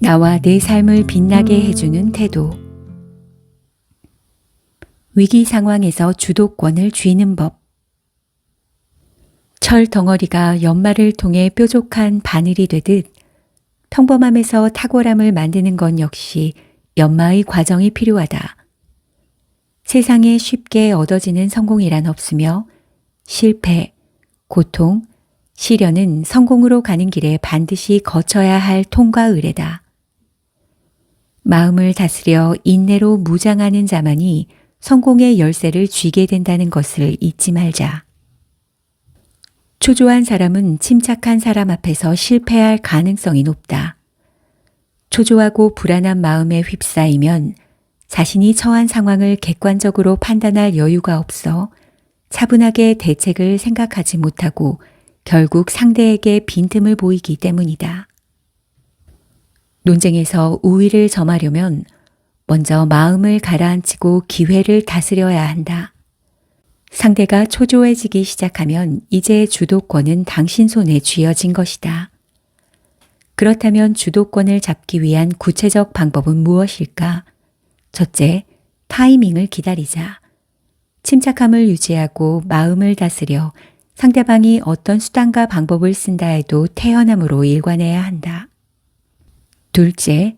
나와 내 삶을 빛나게 해주는 태도. 위기 상황에서 주도권을 쥐는 법. 철 덩어리가 연마를 통해 뾰족한 바늘이 되듯 평범함에서 탁월함을 만드는 건 역시 연마의 과정이 필요하다. 세상에 쉽게 얻어지는 성공이란 없으며 실패, 고통, 시련은 성공으로 가는 길에 반드시 거쳐야 할 통과 의례다. 마음을 다스려 인내로 무장하는 자만이 성공의 열쇠를 쥐게 된다는 것을 잊지 말자. 초조한 사람은 침착한 사람 앞에서 실패할 가능성이 높다. 초조하고 불안한 마음에 휩싸이면 자신이 처한 상황을 객관적으로 판단할 여유가 없어 차분하게 대책을 생각하지 못하고 결국 상대에게 빈틈을 보이기 때문이다. 논쟁에서 우위를 점하려면 먼저 마음을 가라앉히고 기회를 다스려야 한다. 상대가 초조해지기 시작하면 이제 주도권은 당신 손에 쥐어진 것이다. 그렇다면 주도권을 잡기 위한 구체적 방법은 무엇일까? 첫째, 타이밍을 기다리자. 침착함을 유지하고 마음을 다스려 상대방이 어떤 수단과 방법을 쓴다 해도 태연함으로 일관해야 한다. 둘째,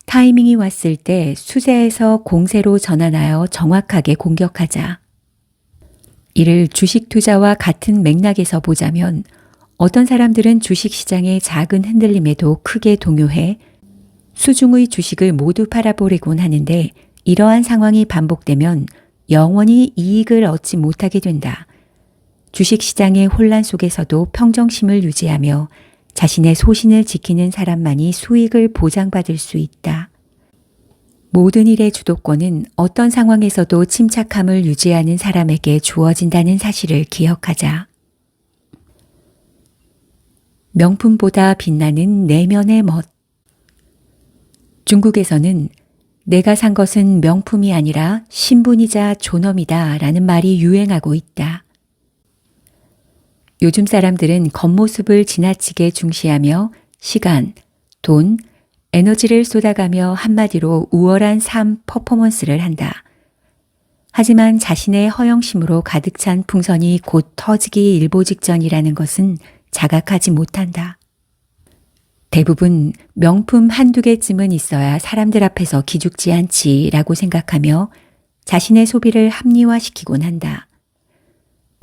타이밍이 왔을 때 수세에서 공세로 전환하여 정확하게 공격하자. 이를 주식 투자와 같은 맥락에서 보자면 어떤 사람들은 주식시장의 작은 흔들림에도 크게 동요해 수중의 주식을 모두 팔아버리곤 하는데 이러한 상황이 반복되면 영원히 이익을 얻지 못하게 된다. 주식시장의 혼란 속에서도 평정심을 유지하며 자신의 소신을 지키는 사람만이 수익을 보장받을 수 있다. 모든 일의 주도권은 어떤 상황에서도 침착함을 유지하는 사람에게 주어진다는 사실을 기억하자. 명품보다 빛나는 내면의 멋. 중국에서는 내가 산 것은 명품이 아니라 신분이자 존엄이다 라는 말이 유행하고 있다. 요즘 사람들은 겉모습을 지나치게 중시하며 시간, 돈, 에너지를 쏟아가며 한마디로 우월한 삶 퍼포먼스를 한다. 하지만 자신의 허영심으로 가득 찬 풍선이 곧 터지기 일보 직전이라는 것은 자각하지 못한다. 대부분 명품 한두 개쯤은 있어야 사람들 앞에서 기죽지 않지라고 생각하며 자신의 소비를 합리화시키곤 한다.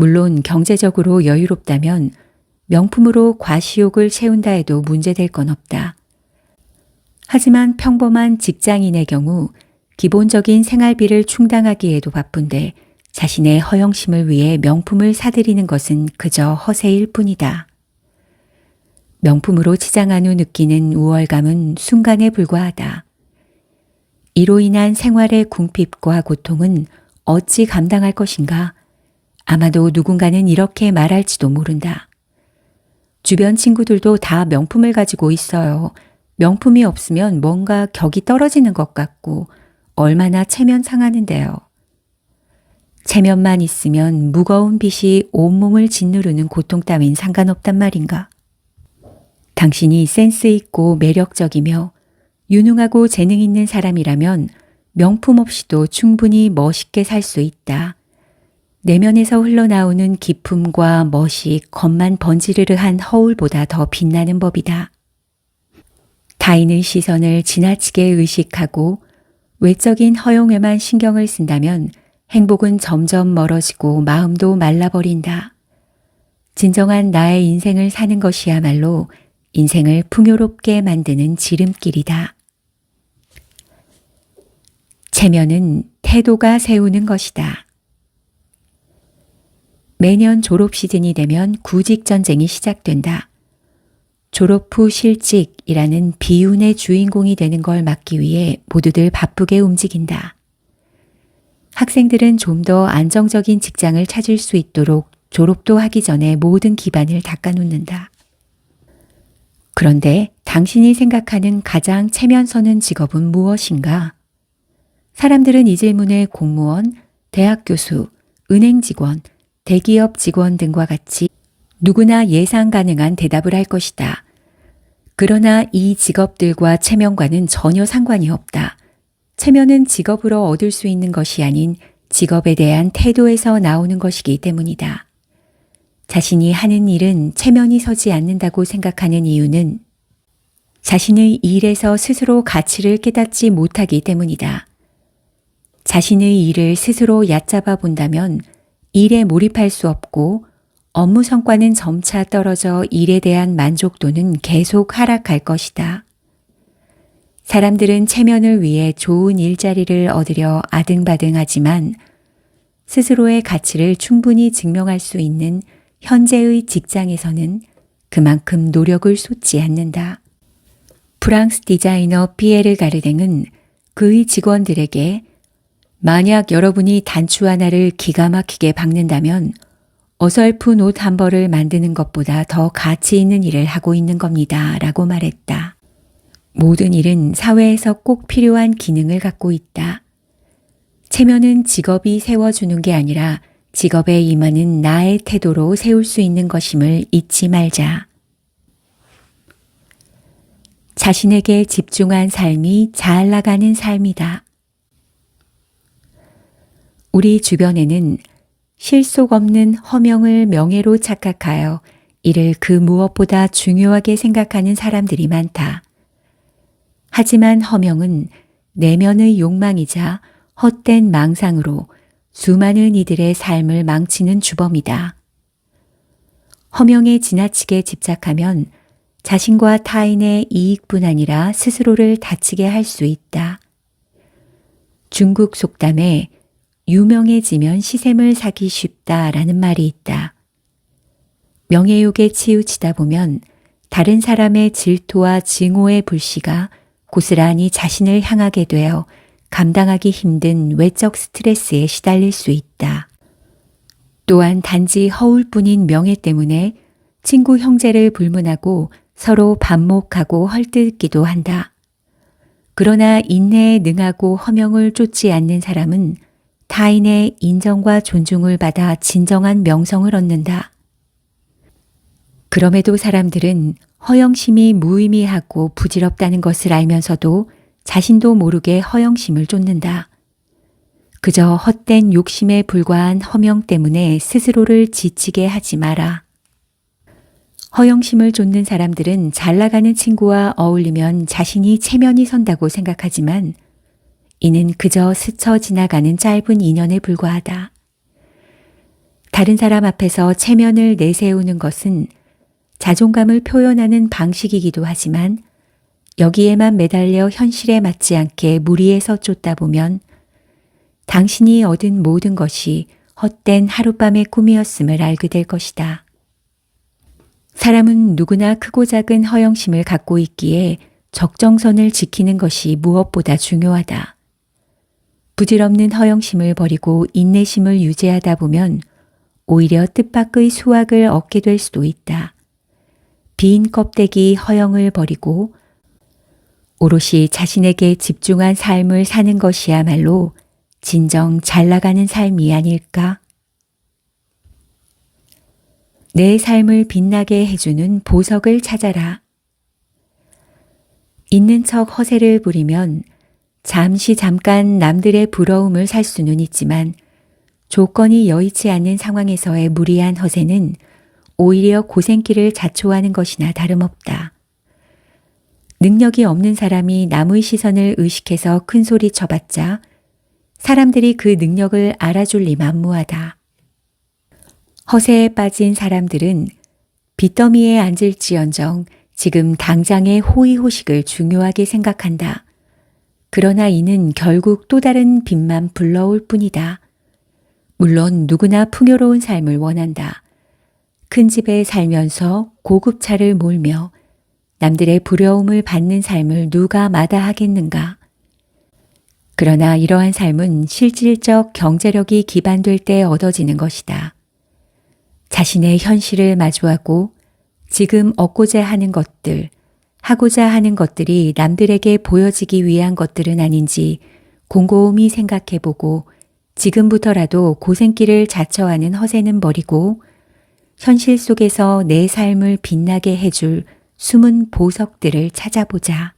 물론 경제적으로 여유롭다면 명품으로 과시욕을 채운다 해도 문제될 건 없다. 하지만 평범한 직장인의 경우 기본적인 생활비를 충당하기에도 바쁜데 자신의 허영심을 위해 명품을 사들이는 것은 그저 허세일 뿐이다. 명품으로 치장한 후 느끼는 우월감은 순간에 불과하다. 이로 인한 생활의 궁핍과 고통은 어찌 감당할 것인가? 아마도 누군가는 이렇게 말할지도 모른다. 주변 친구들도 다 명품을 가지고 있어요. 명품이 없으면 뭔가 격이 떨어지는 것 같고 얼마나 체면 상하는데요. 체면만 있으면 무거운 빚이 온몸을 짓누르는 고통 따윈 상관없단 말인가? 당신이 센스 있고 매력적이며 유능하고 재능 있는 사람이라면 명품 없이도 충분히 멋있게 살 수 있다. 내면에서 흘러나오는 기품과 멋이 겉만 번지르르한 허울보다 더 빛나는 법이다. 타인의 시선을 지나치게 의식하고 외적인 허용에만 신경을 쓴다면 행복은 점점 멀어지고 마음도 말라버린다. 진정한 나의 인생을 사는 것이야말로 인생을 풍요롭게 만드는 지름길이다. 체면은 태도가 세우는 것이다. 매년 졸업 시즌이 되면 구직전쟁이 시작된다. 졸업 후 실직이라는 비운의 주인공이 되는 걸 막기 위해 모두들 바쁘게 움직인다. 학생들은 좀 더 안정적인 직장을 찾을 수 있도록 졸업도 하기 전에 모든 기반을 닦아놓는다. 그런데 당신이 생각하는 가장 체면 서는 직업은 무엇인가? 사람들은 이 질문에 공무원, 대학 교수, 은행 직원, 대기업 직원 등과 같이 누구나 예상 가능한 대답을 할 것이다. 그러나 이 직업들과 체면과는 전혀 상관이 없다. 체면은 직업으로 얻을 수 있는 것이 아닌 직업에 대한 태도에서 나오는 것이기 때문이다. 자신이 하는 일은 체면이 서지 않는다고 생각하는 이유는 자신의 일에서 스스로 가치를 깨닫지 못하기 때문이다. 자신의 일을 스스로 얕잡아 본다면 일에 몰입할 수 없고 업무 성과는 점차 떨어져 일에 대한 만족도는 계속 하락할 것이다. 사람들은 체면을 위해 좋은 일자리를 얻으려 아등바등하지만 스스로의 가치를 충분히 증명할 수 있는 현재의 직장에서는 그만큼 노력을 쏟지 않는다. 프랑스 디자이너 피에르 가르댕은 그의 직원들에게 만약 여러분이 단추 하나를 기가 막히게 박는다면 어설픈 옷 한 벌을 만드는 것보다 더 가치 있는 일을 하고 있는 겁니다. 라고 말했다. 모든 일은 사회에서 꼭 필요한 기능을 갖고 있다. 체면은 직업이 세워주는 게 아니라 직업에 임하는 나의 태도로 세울 수 있는 것임을 잊지 말자. 자신에게 집중한 삶이 잘 나가는 삶이다. 우리 주변에는 실속 없는 허명을 명예로 착각하여 이를 그 무엇보다 중요하게 생각하는 사람들이 많다. 하지만 허명은 내면의 욕망이자 헛된 망상으로 수많은 이들의 삶을 망치는 주범이다. 허명에 지나치게 집착하면 자신과 타인의 이익뿐 아니라 스스로를 다치게 할 수 있다. 중국 속담에 유명해지면 시샘을 사기 쉽다라는 말이 있다. 명예욕에 치우치다 보면 다른 사람의 질투와 증오의 불씨가 고스란히 자신을 향하게 되어 감당하기 힘든 외적 스트레스에 시달릴 수 있다. 또한 단지 허울뿐인 명예 때문에 친구 형제를 불문하고 서로 반목하고 헐뜯기도 한다. 그러나 인내에 능하고 허명을 쫓지 않는 사람은 타인의 인정과 존중을 받아 진정한 명성을 얻는다. 그럼에도 사람들은 허영심이 무의미하고 부질없다는 것을 알면서도 자신도 모르게 허영심을 쫓는다. 그저 헛된 욕심에 불과한 허명 때문에 스스로를 지치게 하지 마라. 허영심을 쫓는 사람들은 잘 나가는 친구와 어울리면 자신이 체면이 선다고 생각하지만 이는 그저 스쳐 지나가는 짧은 인연에 불과하다. 다른 사람 앞에서 체면을 내세우는 것은 자존감을 표현하는 방식이기도 하지만 여기에만 매달려 현실에 맞지 않게 무리해서 쫓다 보면 당신이 얻은 모든 것이 헛된 하룻밤의 꿈이었음을 알게 될 것이다. 사람은 누구나 크고 작은 허영심을 갖고 있기에 적정선을 지키는 것이 무엇보다 중요하다. 부질없는 허영심을 버리고 인내심을 유지하다 보면 오히려 뜻밖의 수확을 얻게 될 수도 있다. 빈 껍데기 허영을 버리고 오롯이 자신에게 집중한 삶을 사는 것이야말로 진정 잘 나가는 삶이 아닐까? 내 삶을 빛나게 해주는 보석을 찾아라. 있는 척 허세를 부리면 잠깐 남들의 부러움을 살 수는 있지만 조건이 여의치 않는 상황에서의 무리한 허세는 오히려 고생길을 자초하는 것이나 다름없다. 능력이 없는 사람이 남의 시선을 의식해서 큰 소리 쳐봤자 사람들이 그 능력을 알아줄 리 만무하다. 허세에 빠진 사람들은 빚더미에 앉을지언정 지금 당장의 호의호식을 중요하게 생각한다. 그러나 이는 결국 또 다른 빚만 불러올 뿐이다. 물론 누구나 풍요로운 삶을 원한다. 큰 집에 살면서 고급 차를 몰며 남들의 부러움을 받는 삶을 누가 마다하겠는가. 그러나 이러한 삶은 실질적 경제력이 기반될 때 얻어지는 것이다. 자신의 현실을 마주하고 지금 얻고자 하는 것들, 하고자 하는 것들이 남들에게 보여지기 위한 것들은 아닌지 곰곰이 생각해보고 지금부터라도 고생길을 자처하는 허세는 버리고 현실 속에서 내 삶을 빛나게 해줄 숨은 보석들을 찾아보자.